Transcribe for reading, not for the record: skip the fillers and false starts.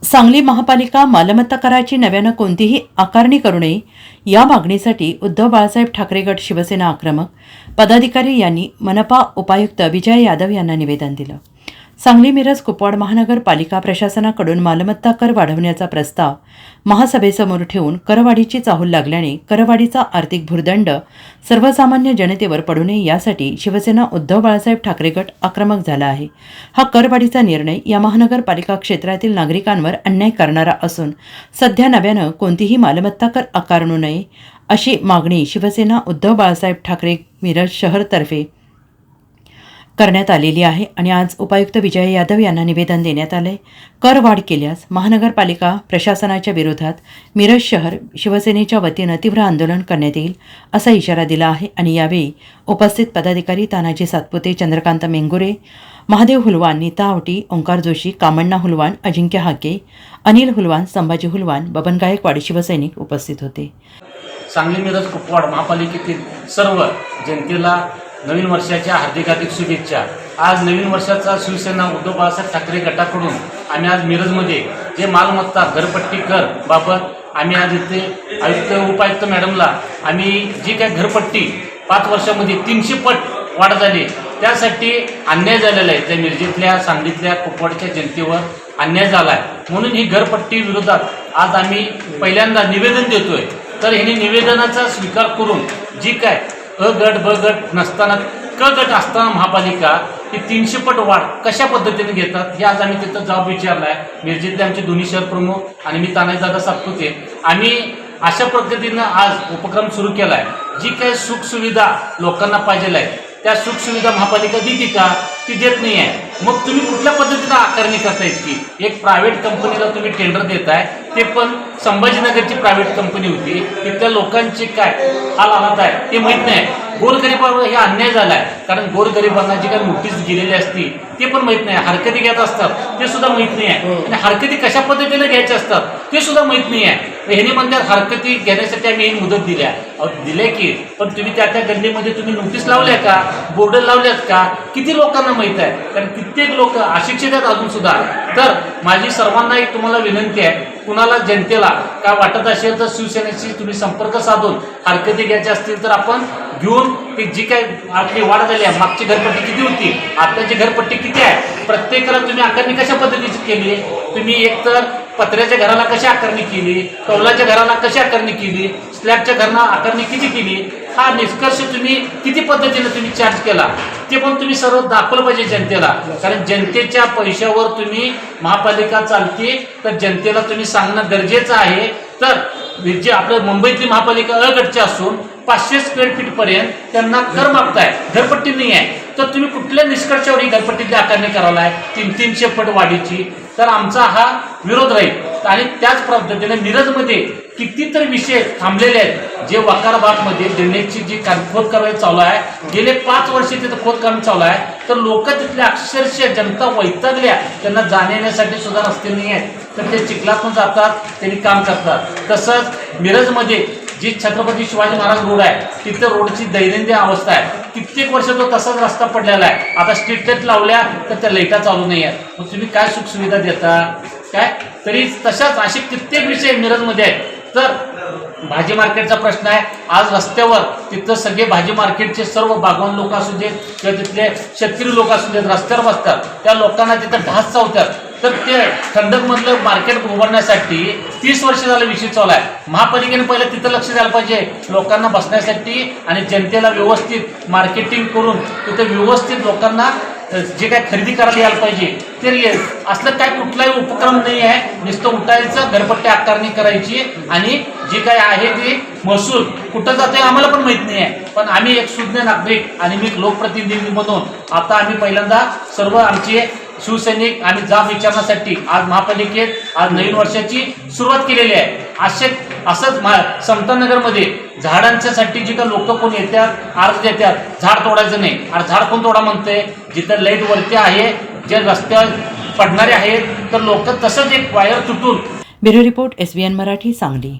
सांगली महापालिका मालमत्ता कराची नव्यानं कोणतीही आकारणी करू नये या मागणीसाठी उद्धव बाळासाहेब ठाकरे गट शिवसेना आक्रमक पदाधिकारी यांनी मनपा उपायुक्त विजय यादव यांना निवेदन दिलं। सांगली मिरज कुपवाड महानगरपालिका प्रशासनाकडून मालमत्ता कर वाढवण्याचा प्रस्ताव महासभेसमोर ठेवून करवाढीची चाहूल लागल्याने करवाढीचा आर्थिक भुर्दंड सर्वसामान्य जनतेवर पडू नये यासाठी शिवसेना उद्धव बाळासाहेब ठाकरे गट आक्रमक झाला आहे। हा करवाढीचा निर्णय या महानगरपालिका क्षेत्रातील नागरिकांवर अन्याय करणारा असून सध्या नव्यानं कोणतीही मालमत्ता कर आकारणू नये अशी मागणी शिवसेना उद्धव बाळासाहेब ठाकरे मिरज शहरतर्फे करण्यात आलेली आहे आणि आज उपायुक्त विजय यादव यांना निवेदन देण्यात आले। कर वाढ केल्यास महानगरपालिका प्रशासनाच्या विरोधात मिरज शहर शिवसेनेच्या वतीनं तीव्र आंदोलन करण्यात येईल असा इशारा दिला आहे आणि यावेळी उपस्थित पदाधिकारी तानाजी सातपुते, चंद्रकांत मेंगुरे, महादेव हुलवान, नीता आवटी, ओंकार जोशी, कामण्णा हुलवान, अजिंक्य हाके, अनिल हुलवान, संभाजी हुलवान, बबन गायकवाड शिवसैनिक उपस्थित होते। सांगली मिरज कुपवाड महापालिकेतील सर्व जनतेला नवीन वर्षाच्या हार्दिक शुभेच्छा। आज नवीन वर्षाचा शिवसेना उद्धव बाळासाहेब ठाकरे गटाकडून आम्ही आज मिरजमध्ये जे मालमत्ता घरपट्टी कर बाबत आम्ही आज इथे आयुक्त उपायुक्त मॅडमला आम्ही जी काय घरपट्टी 5 वर्षामध्ये 300 पट वाढ झाली त्यासाठी अन्याय झालेला आहे। त्या मिरजेतल्या सांगलीतल्या कुपवाडच्या जनतेवर अन्याय झाला आहे म्हणून ही घरपट्टी विरोधात आज आम्ही पहिल्यांदा निवेदन देतोय। तर ह्यांनी निवेदनाचा स्वीकार करून जी काय अ गट ब गट नसताना क गट असताना महापालिका ही 300 पट वाढ कशा पद्धतीने घेतात हे आज आम्ही तिथं जबाब विचारला आहे। मिरजेतले आमचे दोन्ही शहर प्रमुख आणि मी तानाजी सातपुते आम्ही अशा पद्धतीनं आज उपक्रम सुरू केला आहे। जी काही सुखसुविधा लोकांना पाहिजे आहे त्या सुखसुविधा महापालिका देते का? ती देत नाही आहे। मग तुम्ही कुठल्या पद्धतीनं आकारणी करता इतकी एक प्रायव्हेट कंपनीला तुम्ही टेंडर देताय, ते पण संभाजीनगरची प्रायव्हेट कंपनी होती, तिथल्या लोकांचे काय हाल हालात आहे ते माहीत नाही। गोरगरिबांवर हे अन्याय झाला आहे कारण गोरगरिबांना जी काही नोटीस गेलेली असती ते पण माहीत नाही, हरकती घेत असतात ते सुद्धा माहीत नाही आहे आणि हरकती कशा पद्धतीने घ्यायच्या असतात ते सुद्धा माहीत नाही आहे। ह्याने म्हणतात हरकती घेण्यासाठी आम्ही ही मुदत दिल्या दिले की पण तुम्ही त्या गल्लीमध्ये तुम्ही नोटीस लावल्या का, बोर्ड लावल्यात का? किती लोकांना माहीत आहे? कारण कित्येक लोक अशिक्षित आहेत अजून सुद्धा। तर माझी सर्वांना एक तुम्हाला विनंती आहे, कुणाला जनतेला काय वाटत असेल तर शिवसेनेशी तुम्ही संपर्क साधून हरकती घ्यायच्या असतील तर आपण घेऊन की जी काय आपली वाढ झाली आहे, मागची घरपट्टी किती होती, आताची घरपट्टी किती आहे, प्रत्येकाला तुम्ही आकारणी कशा पद्धतीची केली, तुम्ही एकतर पत्र्याच्या घराला कशी आकारणी केली, कौलाच्या घराला कशी आकारणी केली, स्लॅबच्या घराला आकारणी किती केली, हा निष्कर्ष तुम्ही किती पद्धतीने तुम्ही चार्ज केला ते पण तुम्ही सर्व दाखवलं पाहिजे जनतेला। कारण जनतेच्या पैशावर तुम्ही महापालिका चालते तर जनतेला तुम्ही सांगणं गरजेचं आहे। तर जे आपलं मुंबईतली महापालिका अ गटची असून 500 स्क्वेअर फीट पर्यंत त्यांना कर मागताय, घरपट्टी नाही आहे, तर तुम्ही कुठल्या निष्कर्षावर ही घरपट्टीची आकारणी करायला आहे 300 पट वाढीची? तर आमचा हा विरोध राहील। आणि त्याच पद्धतीने मिरजमध्ये कितीतरी विषय थांबलेले आहेत जे वकाराबादमध्ये ड्रेनेजची जी खोदकाम चालू आहे, गेले 5 वर्ष तिथं खोदकाम चालू आहे, तर लोक तिथल्या अक्षरशः जनता वैतागल्या, त्यांना जाण्यासाठी सुद्धा रस्ते नाही आहेत, तर ते चिखलातून जातात, त्यांनी काम करतात। तसंच मिरजमध्ये जी छत्रपती शिवाजी महाराज रोड आहे तिथे रोडची दैनंदिन अवस्था आहे, कित्येक वर्ष तो तसाच रस्ता पडलेला आहे। आता स्ट्रीट लाईट लावल्या तर त्या लाईटा चालू नाही आहेत, मग तुम्ही काय सुखसुविधा देता काय? तरी तशाच असे कित्येक विषय मिरजमध्ये आहेत। तर भाजी मार्केटचा प्रश्न आहे, आज रस्त्यावर तिथं सगळे भाजी मार्केटचे सर्व बागवान लोक असू देत किंवा तिथले शेतकरी लोक असू देत रस्त्यावर बसतात, त्या लोकांना तिथं ढास चावतात। तर ते खंडकमधलं मार्केट उभारण्यासाठी 30 वर्ष झालं विषय चालू आहे। महापालिकेने पहिलं तिथं लक्ष द्यायला पाहिजे, लोकांना बसण्यासाठी आणि जनतेला व्यवस्थित मार्केटिंग करून तिथं व्यवस्थित लोकांना जे काय खरेदी करायला यायला पाहिजे ते असलं काय कुठलाही उपक्रम नाही आहे। नुसतं उठायचं, घरपट्टी आकारणी करायची आणि जे काय आहे ते महसूल कुठं जाते आम्हाला पण माहीत नाही आहे। पण आम्ही एक सुज्ञ नागरिक आणि मी लोकप्रतिनिधी म्हणून आता आम्ही पहिल्यांदा सर्व आमचे शिवसैनिक आम्ही जाब विचारण्यासाठी आज महापालिकेत आज नवीन वर्षाची सुरुवात केलेली आहे। असंच समतानगरमध्ये झाडांच्यासाठी जी का लोक कोण येतात अर्ज देतात, झाड तोडायचं नाही, अरे झाड कोण तोडा म्हणते? जिथं लाईट वरती आहे, जे रस्त्यावर पडणारे आहेत तर लोक तसंच एक वायर तुटून। Bureau report SBN Marathi Sangli.